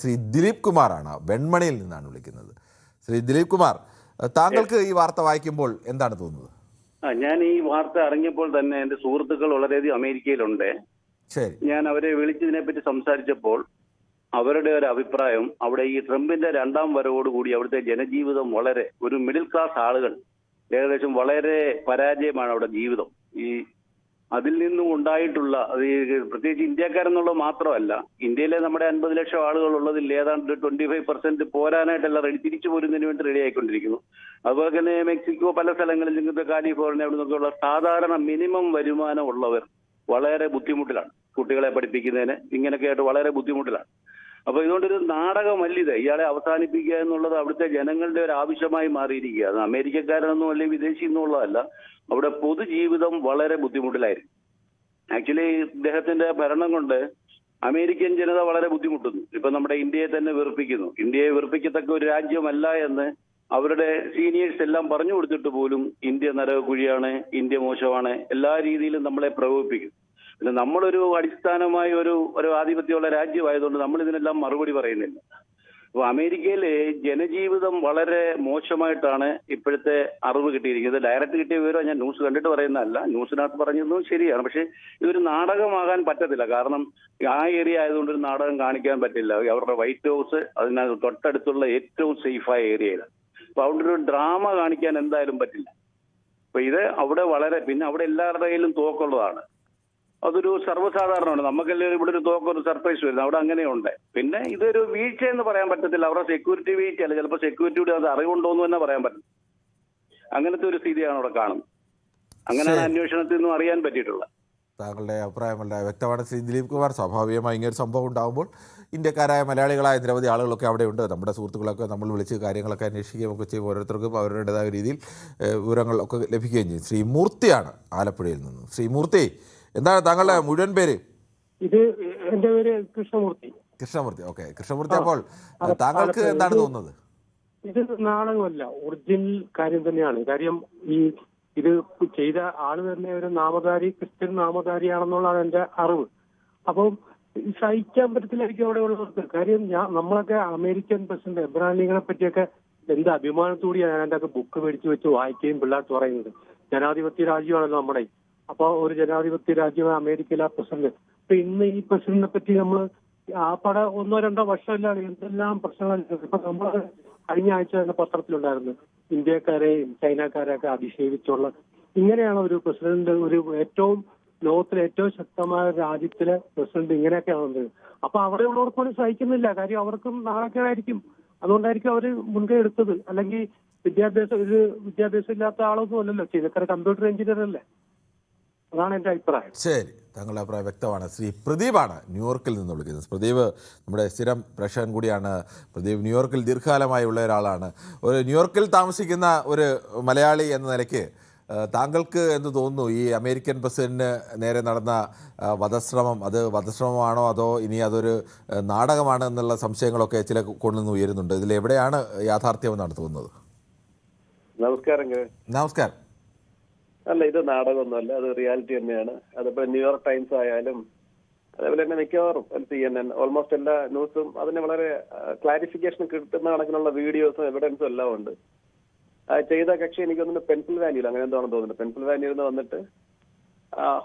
ശ്രീ ദിലീപ് കുമാറാണ്, വെൺമണിയിൽ നിന്നാണ് വിളിക്കുന്നത്. ശ്രീ ദിലീപ് കുമാർ, താങ്കൾക്ക് ഈ വാർത്ത വായിക്കുമ്പോൾ എന്താണ് തോന്നുന്നത്? ഞാൻ ഈ വാർത്ത അറിഞ്ഞപ്പോൾ തന്നെ എന്റെ സുഹൃത്തുക്കൾ വളരെയധികം അമേരിക്കയിലുണ്ട്. ശരി, ഞാൻ അവരെ വിളിച്ചതിനെ പറ്റി സംസാരിച്ചപ്പോൾ അവരുടെ ഒരു അഭിപ്രായം, അവിടെ ഈ ട്രംപിന്റെ രണ്ടാം വരവോടുകൂടി അവിടുത്തെ ജനജീവിതം വളരെ, ഒരു മിഡിൽ ക്ലാസ് ആളുകൾ ഏകദേശം വളരെ പരാജയമാണ് അവിടെ ജീവിതം. ഈ അതിൽ നിന്നും ഉണ്ടായിട്ടുള്ള പ്രത്യേകിച്ച് ഇന്ത്യക്കാരെന്നുള്ളത് മാത്രമല്ല, ഇന്ത്യയിലെ നമ്മുടെ 50 ലക്ഷം ആളുകൾ ഉള്ളതിൽ ഏതാണ്ട് 25% പോരാനായിട്ടല്ല തിരിച്ചു പോരുന്നതിന് വേണ്ടി റെഡി ആയിക്കൊണ്ടിരിക്കുന്നു. അതുപോലെ തന്നെ മെക്സിക്കോ, പല സ്ഥലങ്ങളിൽ ഇങ്ങനത്തെ കാലിഫോർണിയ, അവിടെ നിന്നൊക്കെയുള്ള സാധാരണ മിനിമം വരുമാനം ഉള്ളവർ വളരെ ബുദ്ധിമുട്ടിലാണ്. കുട്ടികളെ പഠിപ്പിക്കുന്നതിന് ഇങ്ങനെയൊക്കെ ആയിട്ട് വളരെ ബുദ്ധിമുട്ടിലാണ്. അപ്പൊ ഇതുകൊണ്ടൊരു നാടകമല്ല ഇത്. ഇയാളെ അവസാനിപ്പിക്കുക എന്നുള്ളത് അവിടുത്തെ ജനങ്ങളുടെ ഒരു ആവശ്യമായി മാറിയിരിക്കുകയാണ്. അമേരിക്കക്കാരെന്നോ അല്ലെങ്കിൽ വിദേശി എന്നുള്ളതല്ല, അവിടെ പൊതുജീവിതം വളരെ ബുദ്ധിമുട്ടിലായിരുന്നു. ആക്ച്വലി ഇദ്ദേഹത്തിന്റെ ഭരണം കൊണ്ട് അമേരിക്കൻ ജനത വളരെ ബുദ്ധിമുട്ടുന്നു. ഇപ്പൊ നമ്മുടെ ഇന്ത്യയെ തന്നെ വെറുപ്പിക്കുന്നു. ഇന്ത്യയെ വെറുപ്പിക്കത്തക്ക ഒരു രാജ്യമല്ല എന്ന് അവരുടെ സീനിയേഴ്സ് എല്ലാം പറഞ്ഞു കൊടുത്തിട്ട് പോലും ഇന്ത്യ നരകക്കുഴിയാണ്, ഇന്ത്യ മോശമാണ്, എല്ലാ രീതിയിലും നമ്മളെ പ്രകോപിപ്പിക്കും. പിന്നെ നമ്മളൊരു അടിസ്ഥാനമായ ഒരു ആധിപത്യമുള്ള രാജ്യമായതുകൊണ്ട് നമ്മൾ ഇതിനെല്ലാം മറുപടി പറയുന്നില്ല. അപ്പൊ അമേരിക്കയിലെ ജനജീവിതം വളരെ മോശമായിട്ടാണ് ഇപ്പോഴത്തെ അറിവ് കിട്ടിയിരിക്കുന്നത്. ഡയറക്റ്റ് കിട്ടിയ വിവരം ഞാൻ ന്യൂസ് കണ്ടിട്ട് പറയുന്നതല്ല, ന്യൂസിനകത്ത് പറഞ്ഞതും ശരിയാണ്. പക്ഷെ ഇതൊരു നാടകമാകാൻ പറ്റത്തില്ല. കാരണം ആ ഏരിയ ആയതുകൊണ്ട് ഒരു നാടകം കാണിക്കാൻ പറ്റില്ല. അവരുടെ വൈറ്റ് ഹൗസ് അതിനകത്ത് തൊട്ടടുത്തുള്ള ഏറ്റവും സേഫായ ഏരിയയിലാണ്. അപ്പൊ അവിടെ ഒരു ഡ്രാമ കാണിക്കാൻ എന്തായാലും പറ്റില്ല. അപ്പൊ ഇത് അവിടെ വളരെ, പിന്നെ അവിടെ എല്ലാവരുടെ കയ്യിലും തോക്കുള്ളതാണ്. അതൊരു സർവ്വസാധാരണമാണ്. നമുക്കെല്ലാം ഇവിടെ ഒരു തോക്കൊരു സർപ്രൈസ് വരുന്നത്, അവിടെ അങ്ങനെയുണ്ട്. പിന്നെ ഇതൊരു വീഴ്ച എന്ന് പറയാൻ പറ്റത്തില്ല. അവരുടെ സെക്യൂരിറ്റി വീഴ്ചയല്ല, ചിലപ്പോൾ സെക്യൂരിറ്റിയുടെ അത് അറിവുണ്ടോ എന്ന് തന്നെ പറയാൻ പറ്റില്ല. അങ്ങനത്തെ ഒരു സ്ഥിതിയാണ് അവിടെ കാണുന്നത്. അങ്ങനെയാണ് അന്വേഷണത്തിൽ നിന്നും അറിയാൻ പറ്റിയിട്ടുള്ളത്. താങ്കളുടെ അഭിപ്രായം വളരെ വ്യക്തമാണ് ശ്രീ ദിലീപ് കുമാർ. സ്വാഭാവികമായി ഇങ്ങനൊരു സംഭവം ഉണ്ടാകുമ്പോൾ ഇന്ത്യക്കാരായ മലയാളികളായ നിരവധി ആളുകളൊക്കെ അവിടെയുണ്ട്. നമ്മുടെ സുഹൃത്തുക്കളൊക്കെ നമ്മൾ വിളിച്ച് കാര്യങ്ങളൊക്കെ അന്വേഷിക്കുകയും ഒക്കെ ചെയ്യും. ഓരോരുത്തർക്കും അവരുടേതായ രീതിയിൽ വിവരങ്ങളൊക്കെ ലഭിക്കുകയും ചെയ്യും. ശ്രീ മൂർത്തിയാണ് ആലപ്പുഴയിൽ നിന്ന്. ശ്രീ മൂർത്തി, എന്താണ് താങ്കളുടെ മുഴുവൻ പേര്? ഇത് എന്റെ പേര് കൃഷ്ണമൂർത്തി. കൃഷ്ണമൂർത്തി, ഓക്കെ. കൃഷ്ണമൂർത്തി, അപ്പോൾ താങ്കൾക്ക് എന്താണ് തോന്നുന്നത്? ഇത് നാടകമല്ല, ഒറിജിനൽ കാര്യം തന്നെയാണ്. കാര്യം ഇത് ചെയ്ത ആള് തന്നെ ഒരു നാമധാരി, ക്രിസ്ത്യൻ നാമധാരിയാണെന്നുള്ളതാണ് എന്റെ അറിവ്. അപ്പം സഹിക്കാൻ പറ്റത്തില്ലായിരിക്കും അവിടെ ഉള്ളവർക്ക്. കാര്യം നമ്മളൊക്കെ അമേരിക്കൻ പ്രസിഡന്റ് എബ്രഹാം ലിങ്കനെ പറ്റിയൊക്കെ എന്ത് അഭിമാനത്തോടെയാണ് ഞാൻ എന്റെ ബുക്ക് മേടിച്ചു വെച്ച് വായിക്കുകയും പിള്ളേർക്ക് പറയുന്നത്. ജനാധിപത്യ രാജ്യമാണല്ലോ നമ്മുടെ. അപ്പൊ ഒരു ജനാധിപത്യ രാജ്യമായ അമേരിക്കയിലെ ആ പ്രസിഡന്റ്. ഇപ്പൊ ഇന്ന് ഈ പ്രസിഡന്റിനെ പറ്റി നമ്മൾ ആ 1-2 വർഷമില്ലാണ് എന്തെല്ലാം പ്രശ്നങ്ങൾ. ഇപ്പൊ നമ്മൾ കഴിഞ്ഞ ആഴ്ച തന്നെ പത്രത്തിലുണ്ടായിരുന്നു, ഇന്ത്യക്കാരെയും ചൈനക്കാരെയൊക്കെ അധിക്ഷേപിച്ചുള്ള. ഇങ്ങനെയാണ് ഒരു പ്രസിഡന്റ്, ഒരു ലോകത്തിലെ ഏറ്റവും ശക്തമായ രാജ്യത്തിലെ പ്രസിഡന്റ് ഇങ്ങനെയൊക്കെയാണ് വന്നത്. അപ്പൊ അവിടെയുള്ളവർക്കൊന്നും സഹിക്കുന്നില്ല. കാര്യം അവർക്കും നാണക്കേടായിരിക്കും. അതുകൊണ്ടായിരിക്കും അവര് മുൻകൈ എടുത്തത്. അല്ലെങ്കിൽ വിദ്യാഭ്യാസം ഇല്ലാത്ത ആളൊന്നും അല്ലല്ലോ, ചൈനക്കാരെ കമ്പ്യൂട്ടർ എഞ്ചിനീയർ അല്ലേ. അതാണ് എന്റെ അഭിപ്രായം. ശരി, താങ്കളുടെ അഭിപ്രായം വ്യക്തമാണ്. ശ്രീ പ്രദീപാണ് ന്യൂയോർക്കിൽ നിന്ന് വിളിക്കുന്നത്. പ്രദീപ് നമ്മുടെ സ്ഥിരം പ്രേക്ഷകൻ കൂടിയാണ്. പ്രദീപ് ന്യൂയോർക്കിൽ ദീർഘകാലമായി ഉള്ള ഒരാളാണ്. ഒരു ന്യൂയോർക്കിൽ താമസിക്കുന്ന ഒരു മലയാളി എന്ന നിലയ്ക്ക് താങ്കൾക്ക് എന്ത് തോന്നുന്നു? ഈ അമേരിക്കൻ പ്രസിഡന്റിന് നേരെ നടന്ന വധശ്രമം, അത് വധശ്രമമാണോ അതോ ഇനി അതൊരു നാടകമാണ് എന്നുള്ള സംശയങ്ങളൊക്കെ ചില കൊണ്ടുവന്ന് ഉയരുന്നുണ്ട്. ഇതിലെവിടെയാണ് യാഥാർത്ഥ്യമെന്നാണ് തോന്നുന്നത്? നമസ്കാരം. അല്ല, ഇത് നാടകമൊന്നുമല്ല, അത് റിയാലിറ്റി തന്നെയാണ്. അതിപ്പോ ന്യൂയോർക്ക് ടൈംസ് ആയാലും അതേപോലെ തന്നെ മിക്കവാറും CNN, ഓൾമോസ്റ്റ് എല്ലാ ന്യൂസും അതിന് വളരെ ക്ലാരിഫിക്കേഷൻ കിട്ടുന്ന കണക്കിനുള്ള വീഡിയോസും എവിഡൻസും എല്ലാം ഉണ്ട്. ചെയ്ത കക്ഷി എനിക്ക് തോന്നുന്നു പെൻസിൽവാനിയയിൽ, അങ്ങനെ എന്താണെന്ന് തോന്നുന്നു, പെൻസിൽവാനിയയിൽ നിന്ന് വന്നിട്ട്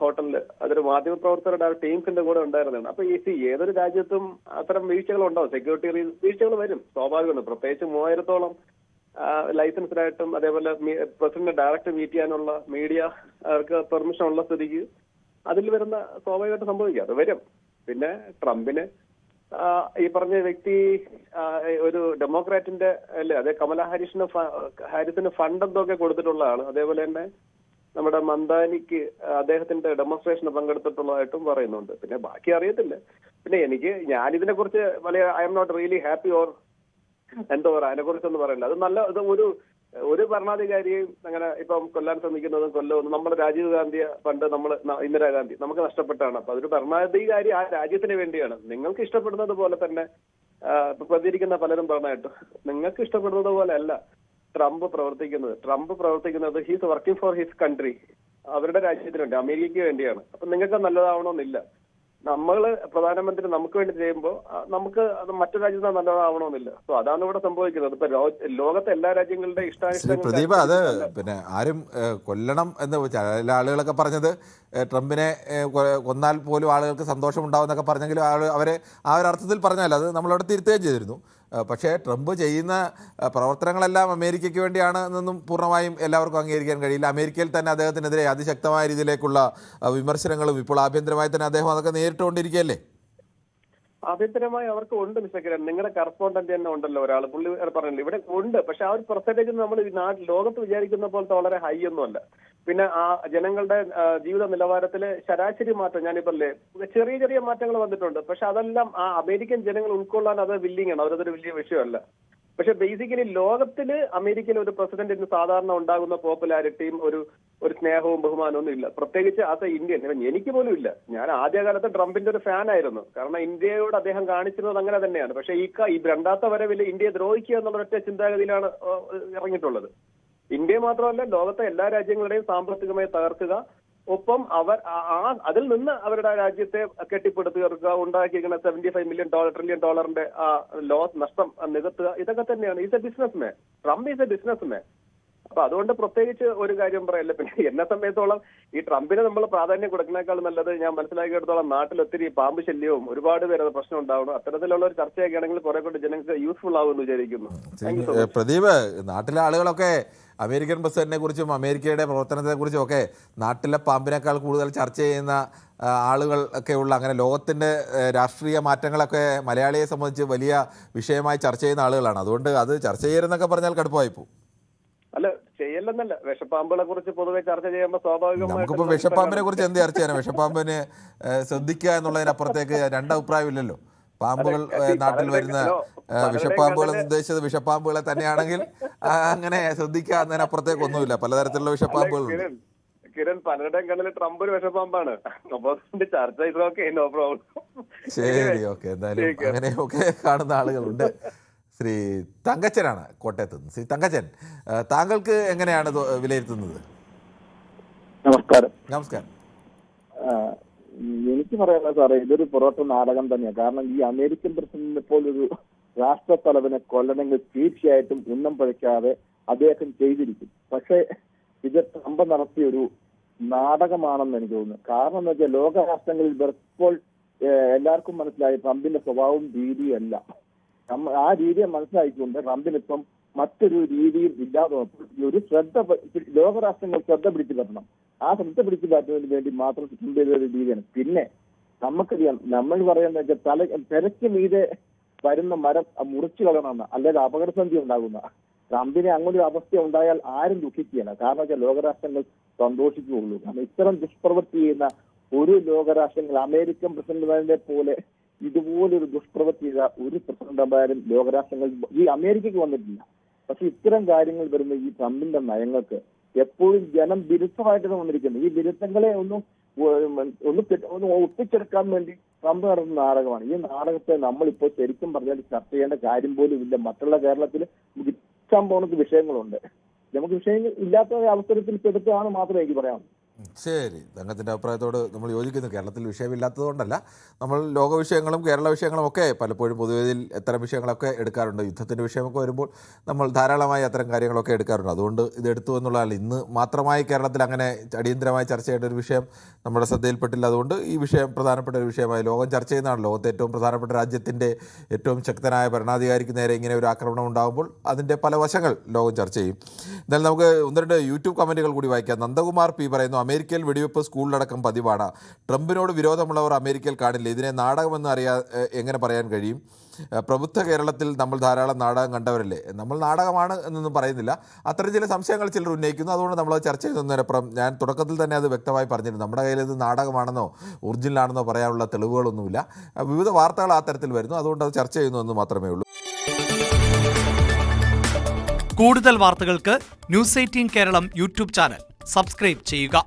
ഹോട്ടലിൽ അതൊരു മാധ്യമപ്രവർത്തകരുടെ ടീംസിന്റെ കൂടെ ഉണ്ടായിരുന്നതാണ്. അപ്പൊ ഏതൊരു രാജ്യത്തും അത്തരം വീഴ്ചകൾ ഉണ്ടാവും, സെക്യൂരിറ്റി വീഴ്ചകൾ വരും, സ്വാഭാവികമാണ്. പ്രത്യേകിച്ച് 3000-ഓളം ലൈസൻസ്ഡായിട്ടും അതേപോലെ പ്രസിഡന്റിനെ ഡയറക്റ്റ് മീറ്റ് ചെയ്യാനുള്ള മീഡിയ അവർക്ക് പെർമിഷൻ ഉള്ള സ്ഥിതിക്ക് അതിൽ വരുന്ന സ്വാഭാവികമായിട്ട് സംഭവിക്കുക, അത് വരും. പിന്നെ ട്രംപിന് ഈ പറഞ്ഞ വ്യക്തി ഒരു ഡെമോക്രാറ്റിന്റെ അല്ലേ, അതേ കമലാ ഹാരിസിന് ഫണ്ട് എന്തൊക്കെ കൊടുത്തിട്ടുള്ള ആള്. അതേപോലെ തന്നെ നമ്മുടെ മന്ദാനിക്ക് അദ്ദേഹത്തിന്റെ ഡെമോൺസ്ട്രേഷന് പങ്കെടുത്തിട്ടുള്ളതായിട്ടും പറയുന്നുണ്ട്. പിന്നെ ബാക്കി അറിയത്തില്ല. പിന്നെ ഞാനിതിനെ കുറിച്ച് I am not really happy or എന്തോ പറയാം, അതിനെ കുറിച്ചൊന്നും പറയില്ല. അത് നല്ല ഒരു ഭരണാധികാരിയെയും അങ്ങനെ ഇപ്പം കൊല്ലാൻ ശ്രമിക്കുന്നതും കൊല്ലവും നമ്മുടെ രാജീവ് ഗാന്ധിയെ പണ്ട് ഇന്ദിരാഗാന്ധി നമുക്ക് നഷ്ടപ്പെട്ടാണ്. അപ്പൊ അതൊരു ഭരണാധികാരി ആ രാജ്യത്തിന് വേണ്ടിയാണ്. നിങ്ങൾക്ക് ഇഷ്ടപ്പെടുന്നത് പോലെ തന്നെ പ്രതികരിക്കുന്ന പലരും പറഞ്ഞായിട്ട് നിങ്ങൾക്ക് ഇഷ്ടപ്പെടുന്നത് പോലെ അല്ല ട്രംപ് പ്രവർത്തിക്കുന്നത്. He's working for his country, അവരുടെ രാജ്യത്തിന് വേണ്ടി, അമേരിക്കയ്ക്ക് വേണ്ടിയാണ്. അപ്പൊ നിങ്ങൾക്ക് നല്ലതാവണമെന്നില്ല. നമ്മള് പ്രധാനമന്ത്രി നമുക്ക് വേണ്ടി ചെയ്യുമ്പോൾ നമുക്ക് അത് മറ്റു രാജ്യത്ത് നല്ലതാവണമെന്നില്ല. സോ അതാണ് ഇവിടെ സംഭവിക്കുന്നത്. ഇപ്പൊ ലോകത്തെ എല്ലാ രാജ്യങ്ങളുടെ ശ്രീ പ്രദീപ്, അത് പിന്നെ ആരും കൊല്ലണം എന്ന് ചില ആളുകളൊക്കെ പറഞ്ഞത് ട്രംപിനെ കൊന്നാൽ പോലും ആളുകൾക്ക് സന്തോഷമുണ്ടാവുമെന്നൊക്കെ പറഞ്ഞെങ്കിലും അവരെ ആ ഒരു അർത്ഥത്തിൽ പറഞ്ഞാൽ അത് നമ്മളവിടെ തിരുത്തുകയും ചെയ്തിരുന്നു. പക്ഷേ ട്രംപ് ചെയ്യുന്ന പ്രവർത്തനങ്ങളെല്ലാം അമേരിക്കയ്ക്ക് വേണ്ടിയാണ് എന്നൊന്നും പൂർണ്ണമായും എല്ലാവർക്കും അംഗീകരിക്കാൻ കഴിയില്ല. അമേരിക്കയിൽ തന്നെ അദ്ദേഹത്തിനെതിരെ അതിശക്തമായ രീതിയിലേക്കുള്ള വിമർശനങ്ങളും ഇപ്പോൾ ആഭ്യന്തരമായി തന്നെ അദ്ദേഹം അതൊക്കെ നേരിട്ടുകൊണ്ടിരിക്കുകയല്ലേ? ആഭ്യന്തരമായി അവർക്ക് ഉണ്ട് മിസ്റ്റർ കിരൺ. നിങ്ങളുടെ കറസ്പോണ്ടന്റ് തന്നെ ഉണ്ടല്ലോ ഒരാൾ, പുള്ളി പറഞ്ഞില്ല ഇവിടെ ഉണ്ട്. പക്ഷെ ആ ഒരു പെർസെന്റേജ് നമ്മൾ ലോകത്ത് വിചാരിക്കുന്ന പോലത്തെ വളരെ ഹൈ ഒന്നുമല്ല. പിന്നെ ആ ജനങ്ങളുടെ ജീവിത നിലവാരത്തിലെ ശരാശരി മാറ്റം ഞാനിപ്പല്ലേ ചെറിയ ചെറിയ മാറ്റങ്ങൾ വന്നിട്ടുണ്ട്. പക്ഷെ അതെല്ലാം ആ അമേരിക്കൻ ജനങ്ങൾ ഉൾക്കൊള്ളാൻ അത് വില്ലിങ് ആണ്. അവരതൊരു വലിയ വിഷയമല്ല. പക്ഷെ ബേസിക്കലി ലോകത്തില് അമേരിക്കയിൽ ഒരു പ്രസിഡന്റിന് സാധാരണ ഉണ്ടാകുന്ന പോപ്പുലാരിറ്റിയും ഒരു സ്നേഹവും ബഹുമാനമൊന്നും ഇല്ല. പ്രത്യേകിച്ച് ആസ് എ ഇന്ത്യൻ. എനിക്ക് പോലും ഇല്ല. ഞാൻ ആദ്യകാലത്ത് ട്രംപിന്റെ ഒരു ഫാൻ ആയിരുന്നു. കാരണം ഇന്ത്യയോട് അദ്ദേഹം കാണിച്ചിരുന്നത് അങ്ങനെ തന്നെയാണ്. പക്ഷെ ഈ രണ്ടാമത്തെ വരവിൽ ഇന്ത്യയെ ദ്രോഹിക്കുക എന്നുള്ള ഒറ്റ ചിന്താഗതിയിലാണ് ഇറങ്ങിയിട്ടുള്ളത്. ഇന്ത്യ മാത്രമല്ല ലോകത്തെ എല്ലാ രാജ്യങ്ങളുടെയും സാമ്പത്തികമായി തകർക്കുക, ഒപ്പം അവർ അതിൽ നിന്ന് അവരുടെ രാജ്യത്തെ കെട്ടിപ്പടുത്തുക, ഉണ്ടാക്കിയിരിക്കുന്ന $75 മില്യൺ ട്രില്യൺ ഡോളറിന്റെ ലോസ് നഷ്ടം നികത്തുക, ഇതൊക്കെ തന്നെയാണ്. Is A business man. Trump is A business man. അപ്പൊ അതുകൊണ്ട് പ്രത്യേകിച്ച് ഒരു കാര്യം പറയല്ല. പിന്നെ എന്നെ സംബന്ധിച്ചോളം ഈ ട്രംപിന് നമ്മൾ പ്രാധാന്യം കൊടുക്കുന്നേക്കാൾ നല്ലത് ഞാൻ മനസ്സിലാക്കിയെടുത്തോളം നാട്ടിൽ ഒത്തിരി പാമ്പ് ശല്യവും ഒരുപാട് പേര് അത് പ്രശ്നം ഉണ്ടാവണം. അത്തരത്തിലുള്ള ഒരു ചർച്ചയൊക്കെ ആണെങ്കിൽ കുറെ കൂടി ജനങ്ങൾക്ക് യൂസ്ഫുൾ ആവുമെന്ന് വിചാരിക്കുന്നു. പ്രദീപ്, നാട്ടിലെ ആളുകളൊക്കെ അമേരിക്കൻ പ്രസിഡന്റിനെ കുറിച്ചും അമേരിക്കയുടെ പ്രവർത്തനത്തെ കുറിച്ചും ഒക്കെ നാട്ടിലെ പാമ്പിനേക്കാൾ കൂടുതൽ ചർച്ച ചെയ്യുന്ന ആളുകൾ ഒക്കെ ഉള്ള, അങ്ങനെ ലോകത്തിൻ്റെ രാഷ്ട്രീയ മാറ്റങ്ങളൊക്കെ മലയാളിയെ സംബന്ധിച്ച് വലിയ വിഷയമായി ചർച്ച ചെയ്യുന്ന ആളുകളാണ്. അതുകൊണ്ട് അത് ചർച്ച ചെയ്യരുതെന്നൊക്കെ പറഞ്ഞാൽ കടുപ്പമായി പോകും. അല്ല, ചെയ്യല്ലെന്നല്ല. വിഷപ്പാമ്പുകളെ കുറിച്ച് പൊതുവെ ചർച്ച ചെയ്യുമ്പോൾ സ്വാഭാവികമായിട്ടും നമുക്കിപ്പോൾ വിഷപ്പാമ്പിനെ കുറിച്ച് എന്ത് ചർച്ച ചെയ്യാനാണ്? വിഷപ്പാമ്പിനെ ശ്രദ്ധിക്കുക എന്നുള്ളതിനപ്പുറത്തേക്ക് രണ്ടഭിപ്രായമില്ലല്ലോ. പാമ്പുകൾ നാട്ടിൽ വരുന്ന വിഷപ്പാമ്പുകൾ എന്ന് ഉദ്ദേശിച്ചത് വിഷപ്പാമ്പുകളെ തന്നെയാണെങ്കിൽ അങ്ങനെ ശ്രദ്ധിക്കുക എന്നതിനപ്പുറത്തേക്ക് ഒന്നുമില്ല. പലതരത്തിലുള്ള വിഷപ്പാമ്പുകളുണ്ട്. കിരൺ, പലരുടെയും കണ്ണിൽ ട്രംപ് ഒരു വിഷപ്പാമ്പാണ്. അപ്പൊ ചർച്ച ഇതൊക്കെ നോ പ്രോബ്ലം. ശരി, ഓക്കെ. എന്തായാലും അങ്ങനെയൊക്കെ കാണുന്ന ആളുകളുണ്ട്. ശ്രീ തങ്കച്ചനാണ് കോട്ടയത്ത് നിന്ന്. ശ്രീ തങ്കച്ചൻ, താങ്കൾക്ക് എങ്ങനെയാണ് വിലയിരുത്തുന്നത്? നമസ്കാരം. നമസ്കാരം. എനിക്ക് പറയാനുള്ള സാറേ, ഇതൊരു പുറത്ത് നാടകം തന്നെയാണ്. കാരണം ഈ അമേരിക്കൻ പ്രസിഡന്റിനെ പോലൊരു രാഷ്ട്രത്തലവനെ കൊല്ലണമെങ്കിൽ തീർച്ചയായിട്ടും ഉന്നം പഴിക്കാതെ അദ്ദേഹം ചെയ്തിരിക്കും. പക്ഷേ ഇത് ട്രംപ് നടത്തിയ ഒരു നാടകമാണെന്ന് എനിക്ക് തോന്നുന്നു. കാരണം എന്ന് വെച്ചാൽ ലോകരാഷ്ട്രങ്ങളിൽ ഇപ്പോൾ എല്ലാവർക്കും മനസ്സിലായി ട്രംപിന്റെ സ്വഭാവവും രീതിയും അല്ല. ആ രീതിയെ മനസ്സിലാക്കിക്കൊണ്ട് ട്രംപിനിപ്പം മറ്റൊരു രീതിയിൽ ഇല്ലാതെ ഒരു ലോകരാഷ്ട്രങ്ങൾ ശ്രദ്ധ പിടിച്ചു പറ്റണം. ആ ശ്രദ്ധ പിടിച്ചു പറ്റുന്നതിന് വേണ്ടി മാത്രം ട്രംപ് ചെയ്ത ഒരു രീതിയാണ്. പിന്നെ നമുക്കറിയാം, നമ്മൾ പറയുന്നത് വെച്ചാൽ തിരക്ക് മീതെ വരുന്ന മരം മുറിച്ചു കളയണമെന്ന, അല്ലെങ്കിൽ അപകടസന്ധി ഉണ്ടാകുന്ന ട്രംപിനെ അങ്ങനെ ഒരു അവസ്ഥ ഉണ്ടായാൽ ആരും ദുഃഖിക്കുകയാണ്. കാരണം വെച്ചാൽ ലോകരാഷ്ട്രങ്ങൾ സന്തോഷിക്കുകയുള്ളൂ. കാരണം ഇത്തരം ദുഷ്പ്രവൃത്തി ചെയ്യുന്ന ഒരു ലോകരാഷ്ട്രങ്ങൾ അമേരിക്കൻ പ്രസിഡന്റിനെ പോലെ ഇതുപോലൊരു ദുഷ്പ്രവൃത്തി ചെയ്ത ഒരു പ്രസിഡന്റുമാരും ലോകരാഷ്ട്രങ്ങൾ ഈ അമേരിക്കയ്ക്ക് വന്നിട്ടില്ല. പക്ഷെ ഇത്തരം കാര്യങ്ങൾ വരുന്ന ഈ ട്രംപിന്റെ നയങ്ങൾക്ക് എപ്പോഴും ജനം വിരുദ്ധമായിട്ടാണ് വന്നിരിക്കുന്നത്. ഈ വിരുദ്ധങ്ങളെ ഒന്ന് ഒപ്പിച്ചെടുക്കാൻ വേണ്ടി ട്രംപ് നടത്തുന്ന നാടകമാണ്. ഈ നാടകത്തെ നമ്മളിപ്പോൾ ശരിക്കും പറഞ്ഞാൽ ചർച്ച ചെയ്യേണ്ട കാര്യം പോലും ഇല്ല. മറ്റുള്ള കേരളത്തിൽ ഇഷ്ടം പോകുന്ന വിഷയങ്ങളുണ്ട്. നമുക്ക് വിഷയങ്ങൾ ഇല്ലാത്ത അവസരത്തിൽ പെടുത്തുകയാണ് മാത്രമേ എനിക്ക് പറയാം. ശരി, തങ്കത്തിൻ്റെ അഭിപ്രായത്തോട് നമ്മൾ യോജിക്കുന്നു. കേരളത്തിൽ വിഷയമില്ലാത്തതുകൊണ്ടല്ല, നമ്മൾ ലോക വിഷയങ്ങളും കേരള വിഷയങ്ങളും ഒക്കെ പലപ്പോഴും പൊതുവേദിയിൽ അത്തരം വിഷയങ്ങളൊക്കെ എടുക്കാറുണ്ട്. യുദ്ധത്തിൻ്റെ വിഷയമൊക്കെ വരുമ്പോൾ നമ്മൾ ധാരാളമായി അത്തരം കാര്യങ്ങളൊക്കെ എടുക്കാറുണ്ട്. അതുകൊണ്ട് ഇത് എടുത്തു എന്നുള്ളതല്ല. ഇന്ന് മാത്രമായി കേരളത്തിൽ അങ്ങനെ അടിയന്തരമായി ചർച്ച ചെയ്യേണ്ട ഒരു വിഷയം നമ്മുടെ ശ്രദ്ധയിൽപ്പെട്ടില്ല. അതുകൊണ്ട് ഈ വിഷയം പ്രധാനപ്പെട്ട ഒരു വിഷയമായി ലോകം ചർച്ച ചെയ്യുന്നതാണ്. ലോകത്തെ ഏറ്റവും പ്രധാനപ്പെട്ട രാജ്യത്തിൻ്റെ ഏറ്റവും ശക്തനായ ഭരണാധികാരിക്ക് നേരെ ഇങ്ങനെ ഒരു ആക്രമണം ഉണ്ടാകുമ്പോൾ അതിൻ്റെ പല വശങ്ങൾ ലോകം ചർച്ച ചെയ്യും. എന്നാലും നമുക്ക് ഒന്ന് രണ്ട് യൂട്യൂബ് കമൻറ്റുകൾ കൂടി വായിക്കാം. നന്ദകുമാർ പി പറയുന്നു, അമേരിക്കയിൽ വെടിവെപ്പ് സ്കൂളിലടക്കം പതിവാണ്. ട്രംപിനോട് വിരോധമുള്ളവർ അമേരിക്കയിൽ കാണില്ല. ഇതിനെ നാടകമെന്ന് എങ്ങനെ പറയാൻ കഴിയും? പ്രബുദ്ധ കേരളത്തിൽ നമ്മൾ ധാരാളം നാടകം കണ്ടവരല്ലേ. നമ്മൾ നാടകമാണ് എന്നൊന്നും പറയുന്നില്ല. അത്തരം ചില സംശയങ്ങൾ ചിലർ ഉന്നയിക്കുന്നു. അതുകൊണ്ട് നമ്മളത് ചർച്ച ചെയ്യുന്നതിനപ്പുറം ഞാൻ തുടക്കത്തിൽ തന്നെ അത് വ്യക്തമായി പറഞ്ഞിരുന്നു. നമ്മുടെ കയ്യിൽ ഇത് നാടകമാണെന്നോ ഒറിജിനലാണെന്നോ പറയാനുള്ള തെളിവുകളൊന്നുമില്ല. വിവിധ വാർത്തകൾ ആ തരത്തിൽ വരുന്നു. അതുകൊണ്ട് അത് ചർച്ച ചെയ്യുന്നു എന്ന് മാത്രമേ ഉള്ളൂ. കൂടുതൽ വാർത്തകൾക്ക് news 18 Keralam YouTube channel subscribe ചെയ്യുക.